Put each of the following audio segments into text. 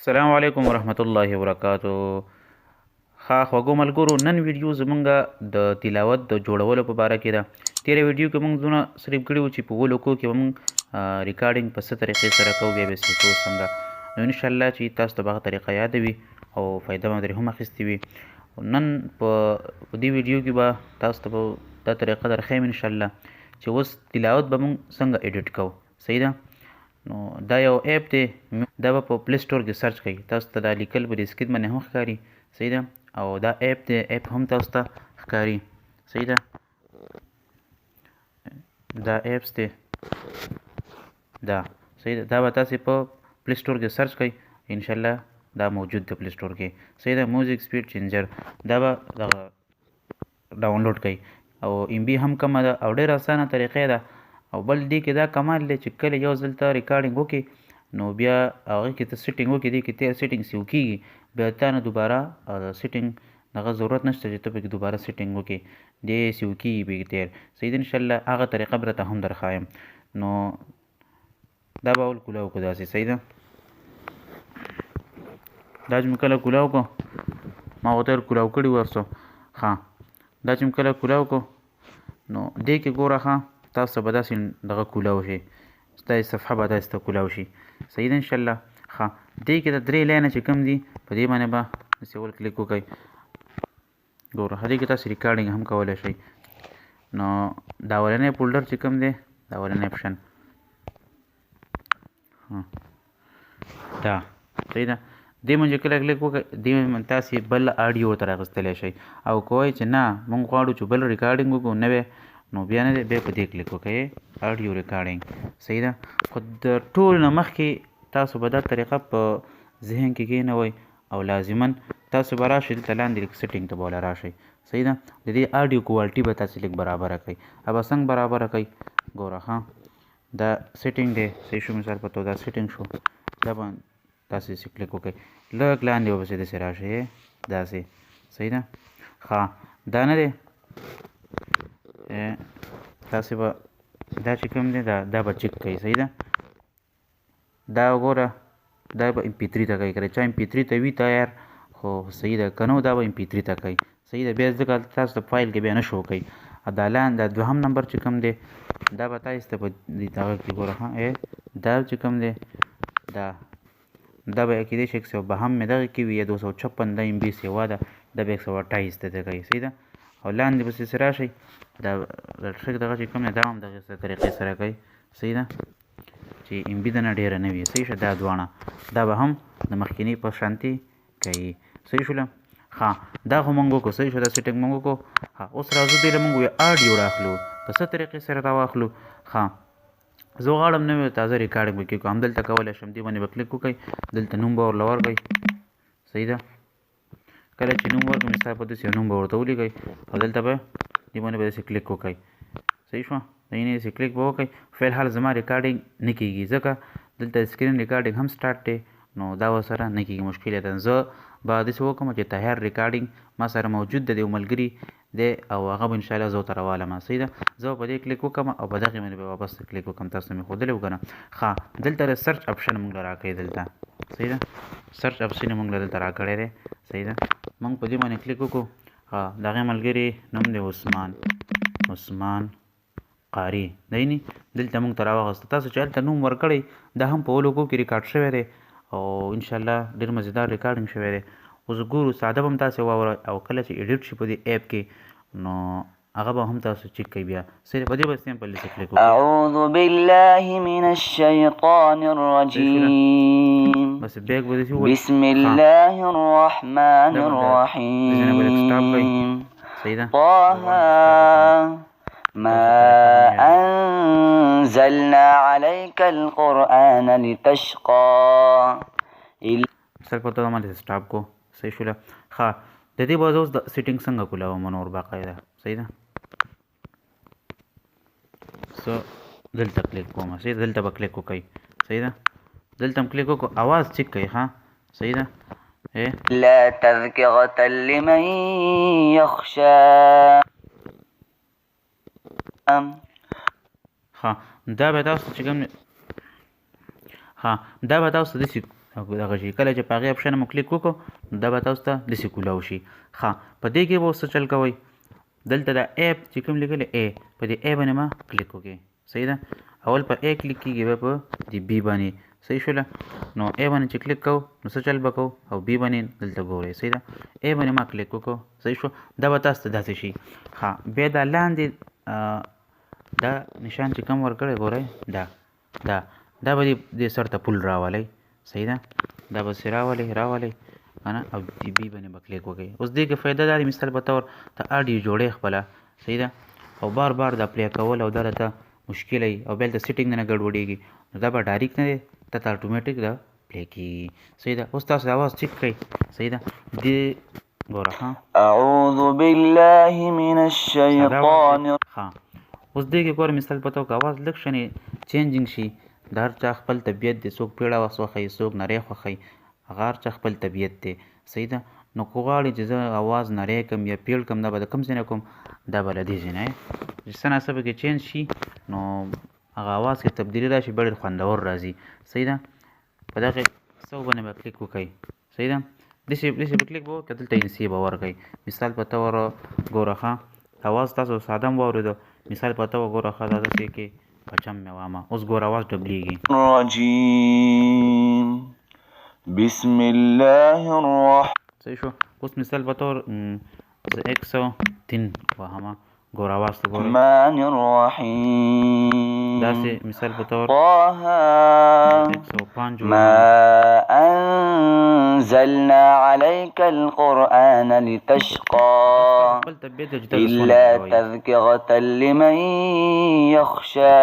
السلام علیکم ورحمت الله وبرکاتو. ښه خوږو ملګرو، نن ویډیو زمونږ د تلاوت د جوړولو په باره کې ده. تېره ویډیو کې مونږ زونه صرف کړي وو چې په ولوکو کې به مونږ ریکارډینګ په څه طریقې سره کوو، بیا به یې سیکو څنګه. نو انشاءالله چې تاسو ته به هغه طریقه یاده وي او فایده به ترې هم اخیستې وي. نن په دې ویډیو کې به تاسو ته به دا طریقه درښیم انشاءالله چې اوس تلاوت به مونږ څنګه ایډیټ کوو. صحیح ده؟ نو دا یو ایپ دی، دا به په پلی سټور کې سرچ کوئ، تاسو ته دا لیکل به د سکرین باندې هم ښکاري. صحیح ده؟ او دا ایپ دی، ایپ هم تاسو ته ښکاري. صحیح ده؟ دا ایپس دی، دا صحیح ده. دا به تاسې په پلی سټور کې سرچ کوئ، انشاءالله دا موجود دی پلی سټور کې. صحیح ده؟ موزیک سپیډ چینجر، دا به دغه ډاونلوډ کړئ او ام بي هم کمه ده او ډېره اسانه طریقې ده. او بل دې کې دا کمال دی چې کله یو ځل ته ریکارډینګ وکړې نو بیا هغې کې ته سیټینګ وکړې، دې کې تېر سیټینګ سیو کېږي، بیا تا نه دوباره سیټینګ دغه ضرورت نشته چې ته پکې دوباره سیټینګ وکړې، دې سیو کېږي بیا تېر. صحیح ده؟ انشاءالله هغه طریقه به راته هم درښایم. نو دا به اول کولاو کړو داسې. صحیح ده؟ دا چې مې کله کولاو کړو، ما ورته کولاو کړي ورسو. ښه، دا چې مې کله کولاو کړو نو دې کې ګوره، ښه تاسو به داسې دغه کولاو شي، ستاسې صفحه به داسې ته کولاو شي. صحیح ده؟ انشاءالله. ښه، دې کې د درې لاینه چې کوم دي په دې باندې به داسې اول کلیک وکړئ. ګوره دې کې تاسو ریکارډینګ هم کولی شئ. نو دا اولنی فولډر چې کوم دی، دا اولنی اپشن دا. صحیح ده؟ دې باندې کله کلیک وکړئ، دې تاسې بل اډیو ورته راغوستلی شئ، او که وایئ چې نه موږ غواړو چې بل ریکارډینګ وکړو نوی، نو بیا نه دی، بیا په دې کلیک وکړئ، اډیو ریکارډینګ. صحیح ده؟ خو د ټول نه مخکې تاسو به دا طریقه په ذهن کې کښېنوئ او لازما تاسو به راشئ دلته لاندې لږ سیټینګ ته به وله راشئ. صحیح ده؟ د دې اډیو کوالټي به تاسې لږ برابره کړئ. به څنګه برابره کړئ؟ ګوره ښه، دا سیټینګ دی، صحیح شو، مثال په توګه دا سیټینګ شو، دا به تاسې کلیک وکړئ، لږ لاندې به پسې داسې راشئ داسې. صحیح ده؟ ښه، دا نه دی، تاسې به دا چې کوم دی دا به چک کوئ. صحیح ده؟ دا وګوره، دا به ام پي 3 ته کوئ، که چا ام پي 3 ته وي تیار، خو صحیح ده، که نه دا به ام پي 3 ته کوئ. صحیح ده؟ بیا ځکه تاسو ته فایل کې بیا نه شو کوئ. دا لاندې دوهم نمبر چې کوم دی دا به تاسې ته په دغه کې ګوره، ښه دا چې کوم دی دا به کېدای شي 152 مې دغه کې وي یا 256 دا ام بي سیوا ده، دا به 128 ته کوي. صحیح ده؟ او لاندې پسې راشئ، دا ټریک دغه چې کوم دی دا هم دغه طریقې سره کوي. صحیح ده؟ چې ام بي د نه ډېره نه وي. صحیح شه؟ دا دواړه دا به هم د مخکیني په شانتي کوي. صحیح شوله؟ ښه، دا خو مونږ وکړو. صحیح شو؟ دا سیټینګ مونږ وکړو. ښه، اوس راځو دې له مونږ اډیو راخلو، په څه طریقې سره راواخلو. ښه، زه غواړم نوی تازه ریکارډینګ به کېږو، همدلته کولی شم، دې باندې به کلیک وکړئ، دلته نوم به ورله ورکړئ. صحیح ده؟ کله چې نوم ورکړم مثال په داسې یو نوم به ورته ولیکئ او دلته به دې باندې به داسې کلیک وکړئ. صحیح شوه؟ دینې داسې کلیک به وکړئ. فیلحال زما ریکارډینګ نه کېږي ځکه دلته سکرین ریکارډینګ هم سټارټ دی، نو دا ورسره نه کېږي، مشکل یې ده. زه به داسې وکړم چې تیار ریکارډینګ ما سره موجود دی، یو ملګري دی او هغه به انشاءالله زه ورته راوالم. صحیح ده؟ زه په دې کلیک وکړم او په دغې باندې به واپس کلیک وکړم، تاسو مې ښودلی و که نه. ښه، دلته سرچ اپشن موږ له راکړی دلته. صحیح ده؟ سرچ اپشن یې موږ له دلته راکړی دی. صحیح ده؟ موږ په دې باندې کلیک وکړو. ښه، د هغې ملګري نوم دی عثمان قاري، دی نه دلته موږ ته راوغسته. تاسو چې هلته نوم ورکړئ دا هم په ولوګو کې ریکارډ شوی دی او انشاءالله ډېر مزیدار ریکارډینګ شوی دی. اوس ګورو ساده به هم تاسې واورئ او کله چې ایډیټ شي په دې ایپ کې نو هغه به هم تاسو چک کوئ. بیا صرف په دې به سمپل داسې کلیک وکړئ. أعوذ بالله من الشيطان الرجيم. بس بیک به داسې ووایئ. بسم الله الرحمن الرحيم. طه ما أنزلنا عليك القرآن لتشقى. مثال په توګه ما داسې سټاپ کو. صحیح شوله؟ ښه، د دې به زه اوس د سیټینګ څنګه کولاوم نور باقاعده. صحیح ده؟ زه دلته کلیک کوم. صحیح ده؟ دلته به کلیک وکړئ. صحیح ده؟ دلته هم کلیک وکړو، اواز چک کوئ. ښه، صحیح ده؟ لا تذکرة لمن یخشى. ښه، دا به تاسو چې کوم، ښه دا به تاسو داسې او دغه شي کله چې په هغې اپشن مو کلیک وکړو نو دا به تاسو ته داسې کولاو شي. ښه په دې کې به اوس څه چل کوئ، دلته دا ایپ چې کوم لیکلی ا په دې ا باندې ما کلیک وکړئ. صحیح ده، اول په ا کلیک کېږي بیا په دې بي باندې. صحیح شوله، نو ا باندې چې کلیک کوو نو څه چل به کوو، او بي باندې دلته ګورئ. صحیح ده، ا باندې ما کلیک وکړو. صحیح شو، دا به تاسو ته داسې شي. ښه بیا دا لاندې دا نشان چې کوم ورکړی ګورئ، دا به دې سر ته پول راولئ. صحیح ده، دا به سې راولئ که نه، او دې بي باندې به کلیک وکړئ. اوس دې کې فایده دا دی، مثال په طور ته اډیو جوړې خپله. صحیح ده، او بار بار دا پلی کول او دا راته مشکله وي، او بیا دلته سیټینګ نه ګډوډېږي، نو دا به ډایرکټ نه دی، دا ته اټومیټیک دا پلی کېږي. صحیح ده، اوس تاسو د اواز چیک کړئ. صحیح ده، دې ګوره. ها أعوذ بالله من الشيطان. ها اوس دې کې ګوره مثال په طور که اواز لږ شنې چینجینګ شي، د هر چا خپل طبیعت دی، څوک پیړه اواز خوښوي، څوک نری خوښوي، هغه هر چا خپل طبیعت دی. صحیح ده، نو که غواړې چې زه اواز نری کړم یا پیړ کړم، دا به د کوم ځای نه کوم، دا به له دې ځای نه چې څه ناڅه پکې چینج شي، نو هغه اواز کې تبدیلي راشي، به ډېر خوندور راځي. صحیح ده، په دغې څو باندې به کلیک وکړئ. صحیح ده، داسې به کلیک به وکړئ، دلته انسي به ورکړئ. مثال په طور ګوره ښه اواز تاسو ساده م واورېدو، مثال په طور ګوره ښه دا داسې کې پچم مې وامه، اوس ګوره اواز ډبلیږي. رجيم بسم الله الرحمن. صحیح شو، اوس مثال په طور زه 103 وهمه، ګوره اواز ته ګوره الرحيم. داسې مثال په طور طه 105 ما أنزلنا عليك القرآن لتشقى إلا تذكرة لمن يخشى.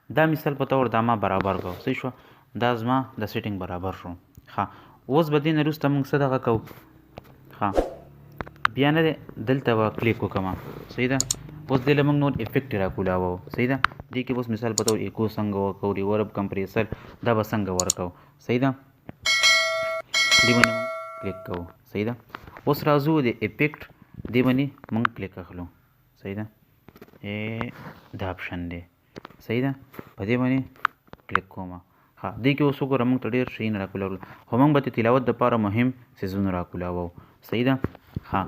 دا مثال په طور دا ما برابر کو. صحیح شو، دا زما د سیټینګ برابر شو. ښه اوس به دې نه وروسته موږ څه دغه کوو، ښه بیا نه دی دلته به کلیک وکړم. صحیح ده، اوس دې له موږ نور افیکټ راکولاوو. صحیح ده، دې کې اوس مثال په طور ایکو څنګه ورکوو، ریورب کمپریسر دا به څنګه ورکوو. صحیح ده، دې باندې موږ کلیک کوو. صحیح ده، اوس راځو د افیکټ دې باندې موږ کلیک اخلو. صحیح ده، دا اپشن دی. صحیح ده، په دې باندې کلیک کوم. ښه دې کې اوس وګوره موږ ته ډېر شیونه راکولاول، خو موږ به د تلاوت دپاره مهم څیزونه راکولاوو. صحیح ده، ها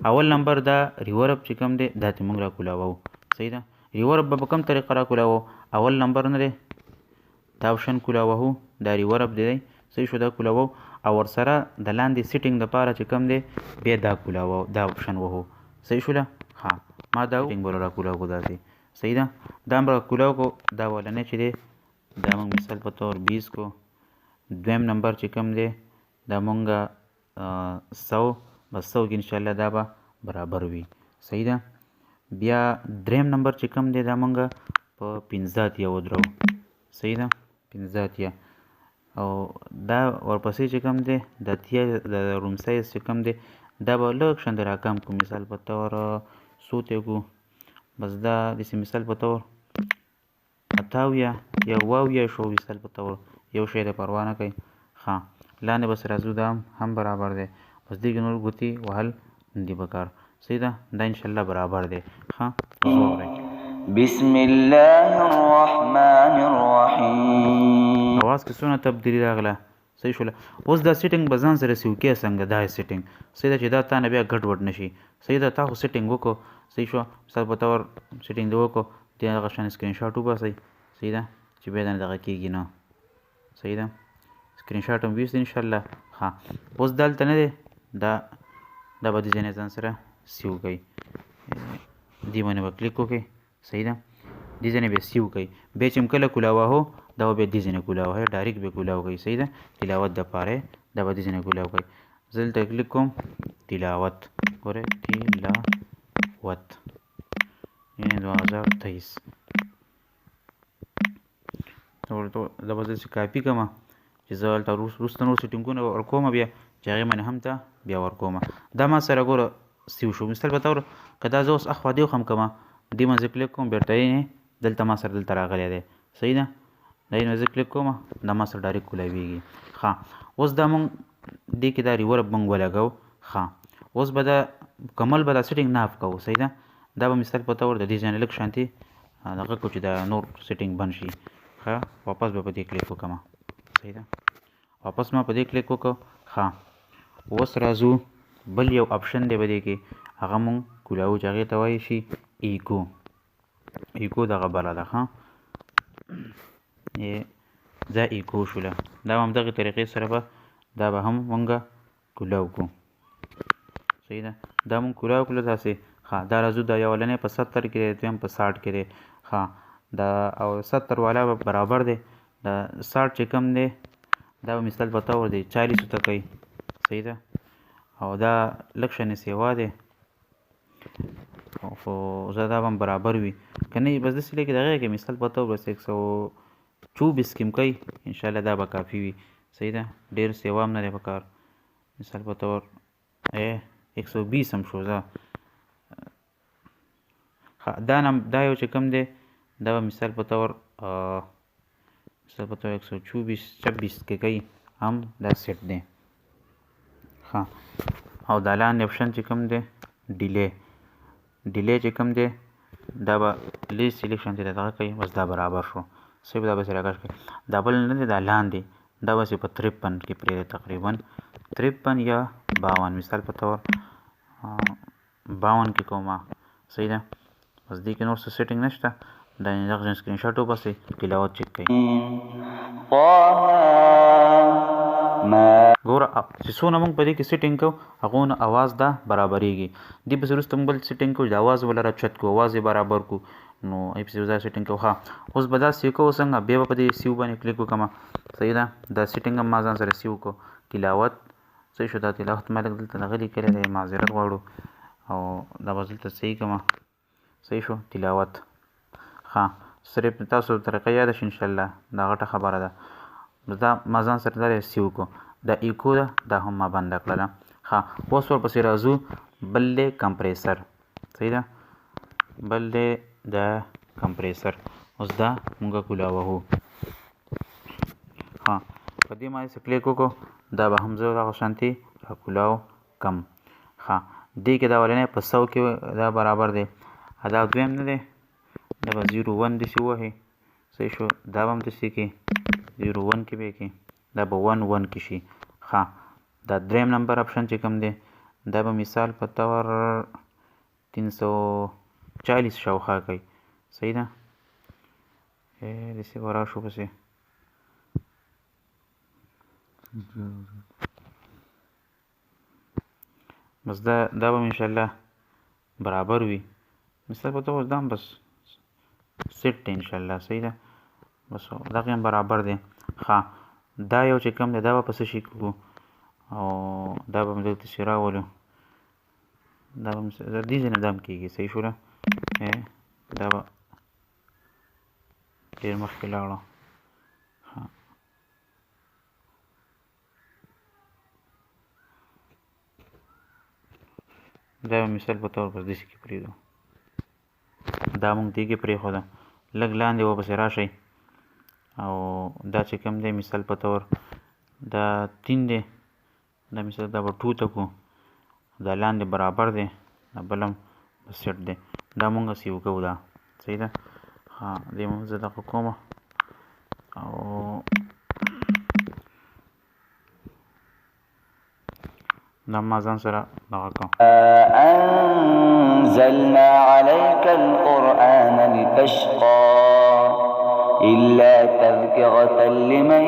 اول نمبر دا ریورب چې کوم دی دا ته موږ راکولاوو. صحیح ده، ریورب به په کوم طریقه راکولاوو، اول نمبر نه دی دا اپشن کولاوو، دا ریورب دی. صحیح شو، دا کولاوو، او ورسره د لاندې سیټینګ دپاره چې کوم دی بیا دا کولاوو، دا اپشن وهو. صحیح شوله، ها ما دا سیټینګ به راکولاوو داسې. صحیح ده، دا هم راکولاوو، دا ولنی چې دی دا موږ مثال په طور 20 کو. دویم نمبر چې کوم دی دا موږ 100 بس 100 کې انشاءالله دا به برابر وي. صحیح ده، بیا دریم نمبر چې کوم دی دا موږ په 15 اتیا ودرو. صحیح ده، 15 اتیا، او دا ورپسې چې کوم دی د اتیا د روم سایز چې کوم دی دا به لږ شانته راکم کو، مثال په طور 100 ته کو، بس دا داسې مثال په طور 58 یا 72 شو، مثال په طور یو شی د پروا نه کوي. ښه لاندې بس راځو، دا هم برابر دی، بس دې کې نور ګوتې وهل نه دي پکار. صحیح ده، دا انشاءالله برابر دی. ښه وګورئ، بسم الله الرحمن الرحیم. اواز کې څونه تبدیلي راغله. صحیح شوله، اوس دا سیټینګ به ځان سره سیو کې څنګه دا سیټینګ. صحیح ده، چې دا تا نه بیا ګډوډ نه شي. صحیح ده، تا خو سیټینګ وکړو. صحیح شو، مثال په طور سیټینګ دې وکړو، دې هغه شان سکرین شاټ وباسئ. صحیح ده، چې بیا نه دغه کېږي نه. صحیح ده، سکرین شاټ هم ویست انشاءالله. ها اوس دلته نه دی، دا به دې ځای ځان سره سیو کوئ، دې باندې به کلیک وکړئ. صحیح ده، دې ځای به سیو کوئ، بیا چې کله کولاوه هو دا به بیا دې ځای کولاوه هو، ډایرکټ به کولاو کوئ. صحیح ده، تلاوت دپاره دا به دې ځای کولاو کوئ. زه دلته کلیک کوم، تلاوت ګورئ، تلاوت یعنې 2023. دا به داسې کاپي کړم چې زه هلته وروسته نور سیټینګونه ورکوم، بیا چې هغې باندې هم ته بیا ورکوم. دا ما سره ګوره سیو شو. مثال په طور که دا زه اوس اخوا دې خم کوم، دې باندې کلیک کوم، بیرته یې دلته ما سره دلته راغلی دی. صحیح ده، دا یې زه کلیک کوم، دا ما سره ډایرکټ کولاویږي. ښه اوس دا مونږ دې کې دا ریورب مونږ ولګو. ښه اوس به دا کمل به دا سیټینګ نه اف کوو. صحیح ده، دا به مثال په طور د دې ځای نه لږ شانتې دغه کړو چې دا نور سیټینګ بند شي. ښه واپس به په دې کلیک وکړم. صحیح ده، واپس ما په دې کلیک وکړو. ښه اوس راځو بل یو اپشن دی په دې کې هغه مونږ کولاو چې هغې ته وایي شي ایکو. ایکو دغه بله ده. ښه دا ایکو شوله. دا به همدغې طریقې سره به دا به هم مونږ کولاو کړو. صحیح ده. دا مونږ کولاو کړو داسې. ښه دا راځو دا یولنی په 70 کې دی دویم په 60 کې دی. ښه دا او 70 والا به برابر دی دا 60 چې کوم دی دا به مثال په طور دی 40 ته کوي. صحیح ده. او دا لږ شانې سیوا دی خو زه دا به هم برابر وي که نه بس داسې لیکي د هغې کې مثال په طور بس 124 کې هم کوي انشاءالله دا به کافي وي. صحیح ده. ډېر سیوا هم نه دی پکار. مثال په طور 120 هم شو. زه دا یو چې کوم دی دا به مثال په طور 124 کې کوي هم دا سیټ دی. ښه او دا لاندې اپشن چې کوم دی ډیلی چې کوم دی دا به لیست سلیکشن چې دغه کوي بس دا برابر شو. صحیح دا بس راکش کوي. دا بل نه دی دا لاندې دا بس په 53 کې پرې تقریبا 53 یا 52 مثال په طور 52 کې کومه. صحیح ده. بس دې کې نور څه سیټینګ نشته. دا دغه سکرین شاټ وباسئ تلاوت چک کوئ. ګوره چې څونه موږ په دې کې سیټینګ کوو هغونه اواز دا برابریږي. دې پسې وروسته موږ بل سیټینګ کوو د اواز بله راچت کوو اواز یې برابر کړو نو ای پسې دا سیټینګ کوو. ښه اوس به دا سیو کوو څنګه بیا به په دې سیو باندې کلیک وکړم. صحیح ده. دا سیټینګ هم ما ځان سره سیو کړو. تلاوت صحیح شو. دا تلاوت ما لږ دلته دغه لیکلی دی معذرت غواړو او دا به دلته صحیح کړم. صحیح شو. تلاوت ښه صرف تاسو طریقه یاده شي انشاءالله دا غټه خبره ده. دا ما ځان سره دا سیو کړو. دا ایکو ده دا هم ما بنده کړله. ښه اوس ورپسې راځو بل دی کمپریسر. صحیح ده. بل دی د کمپریسر. اوس دا مونږ کولاوهو. ښه په دې باندې څه کلیک وکړو دا به هم زه دغه شانتې راکولاو کم. ښه دې کې دا ولنی په 100 کې دا برابر دی. دا دویم نه دی دا به 01 داسې ووهئ. صحیح شو. دا به هم داسې کې 01 کې به یې کې دا به 11 کې شي. ښه دا دریم نمبر اپشن چې کوم دی دا به مثال په طور 340 شاوخوا کوي. صحیح ده. داسې به راشو پسې بس دا به انشاءالله برابر وي. مثال په طور دا هم بس سیټ دی انشاءالله. صحیح ده. بس دغه هم برابر دی. ښه دا یو چې کوم دی دا به په څه شي کوو او دا به دلته چې راولو دا به دې ځای نه دا هم کېږي. صحیح شوله. دا به ډېر مخکې لاړو. دا به مثال په طور بس داسې کې پرېږدو. دا مونږ دې کې پرېښوده. لږ لاندې ورپسې راشئ او دا چې کوم دی مثال په طور دا 3 دی دا مثال دا به 2 ته کړو. دا لاندې برابر دی دا بل هم سیټ دی. دا مونږ سیو کوو دا. صحیح ده. ښه دې مونږ زه دغه کوم او دا ما ځان سره دغه کوم. أنزلنا عليك القرآن لتشقى إلا تذكرة لمن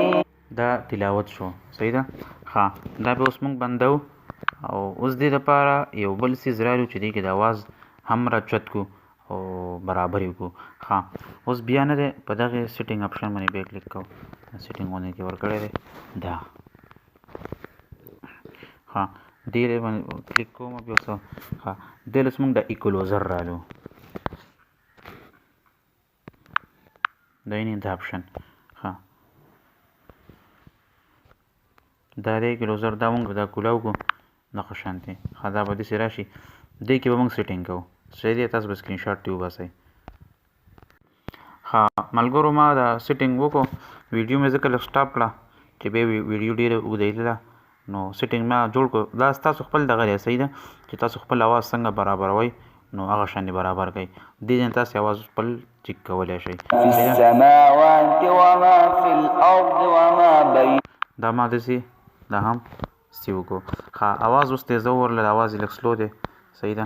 دا تلاوت شو. صحیح ده. ښه دا به اوس موږ بندو او اوس دې دپاره یو بل څیز رالو چې دې کې د اواز هم راچت کړو او برابر یې کړو. ښه اوس بیا نه دی په دغې سیټینګ اپشن باندې بیا کلیک کوو. سیټینګ باندې کې ورکړی دی دا. ښه دې باندې کلیک کوم بیا اوس ښه دې اوس موږ د ایکولوزر رالو دا یې دا اپشن. ښه دا دی ایکولوزر دا مونږ دا کولاو کړو دغه شانتې. ښه دا به داسې راشي. دې کې به مونږ سیټینګ کوو. صحیح دی. تاسو به سکرین شاټ ترې وباسئ. ښه ملګرو ما دا سیټینګ وکړو ویډیو مې ځکه لږ سټاپ کړه چې بیا ویډیو ډېره اوږدېدله نو سیټینګ ما جوړ کړو. دا ستاسو خپل دغه دی. صحیح ده. چې تاسو خپل اواز څنګه برابروئ نو هغه شانې برابر کړئ. دې ځای تاسو اواز خپل چک کولی شئ. في السماوات وما في الأرض وما بين دا ما داسې دا هم سیو کو. ښه اواز اوس تیزه ورله اواز یې لږ سلو دی. صحیح ده.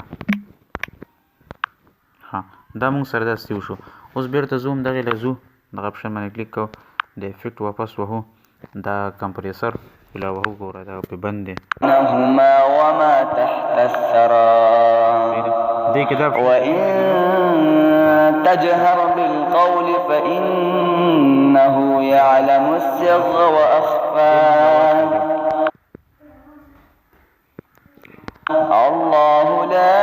ها دا مونږ سره دا سیو شو. اوس بیرته ځو همدغې له ځو دغه اپشن باندې کلیک کوو د افیکټ واپس وهو دا کمپریسر لا وهو ګوره دا پې بند دی وما تحت الثرى دې کې دا وإن تجهر بالقول فإنه يعلم السر وأخفى الله لا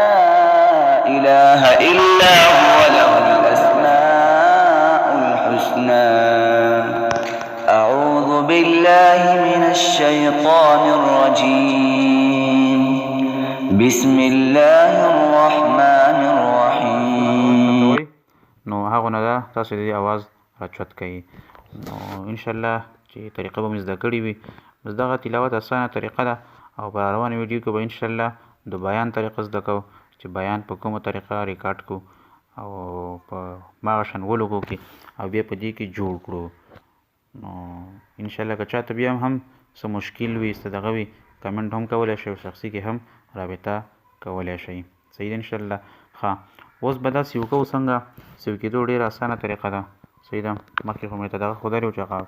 إله إلا هو له الأسماء الحسنى أعوذ بالله من الشيطان الرجيم بسم الله الرحمن الرحيم. نو هغه نه ده تاسو د دې اواز راچوت کوي. نو انشاءالله چې طریقه به مې زده کړې وي بس دغه تلاوت اسانه طریقه ده او په روانه ویډیو کې به انشاءالله د بیان طریقه زده کوو چې بیان په کومه طریقه ریکارډ کړو او په هماغه شان ولګو کې او بیا په دې کې جوړ کړو. نو انشاءالله که چاته بیا هم څه مشکل وي څه دغه وي کمنټ هم کولی شئ او شخصي کې هم رابطه کولی شئ. صحیح ده انشاءالله. ښه اوس به دا سیو کوو څنګه سیو کېدو ډېره اسانه طریقه ده. صحیح ده. مخکې خو مې ته دغه ښودلی و چې هغه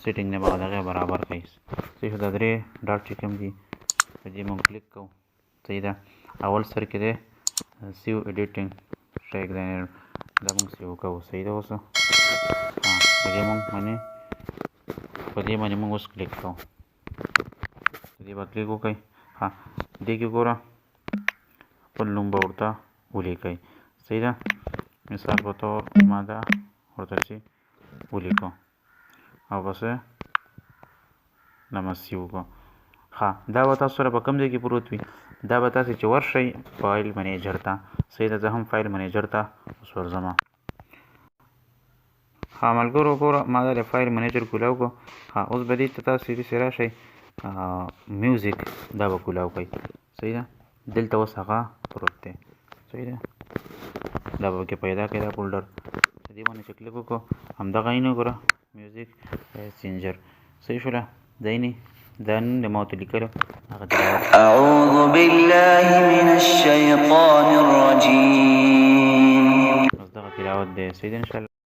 سیټینګ نه به دغې برابر کړئ. صحیح شو. دا درې ډاټ چې کوم دي په دې مونږ کلیک کوو. صحیح ده. اول سر کې دی سیو ایډیټینګ ټیګ ډیزاینر دا مونږ سیو کوو. صحیح ده. اوس په دې باندې مونږ اوس کلیک کوو. په دې به کلیک وکړئ. ها دې کې ګوره خپل نوم به ورته ولیکئ. صحیح ده. مثال په طور ما دا ورته چې ولیکو او بس نمسیو کو. ها دا به تاسو سره په کوم ځای کې پروت وي دا به تاسو چې ورشئ فایل منیجر ته. صحیح ده. زه هم فایل منیجر ته اوس ورځم. ها ملګرو ګوره ما دا د فایل منیجر کولاو کړو. ها اوس به دې ته تاسو داسې راشئ میوزیک دا به کولاو کړئ. صحیح ده. دلته اوس هغه پروت دی. صحیح ده. دا به کې پیدا کړئ دا فولډر په دې باندې چې کلیک وکړو همدغه یې نه ګوره میوزیک سینجر. صحیح شوله. دا یې نه دا نن د ما ورته لیکلو هغه أعوذ بالله من الشيطان الرجيم. بس دغه تلاوت دی. صحیح ده انشاءالله.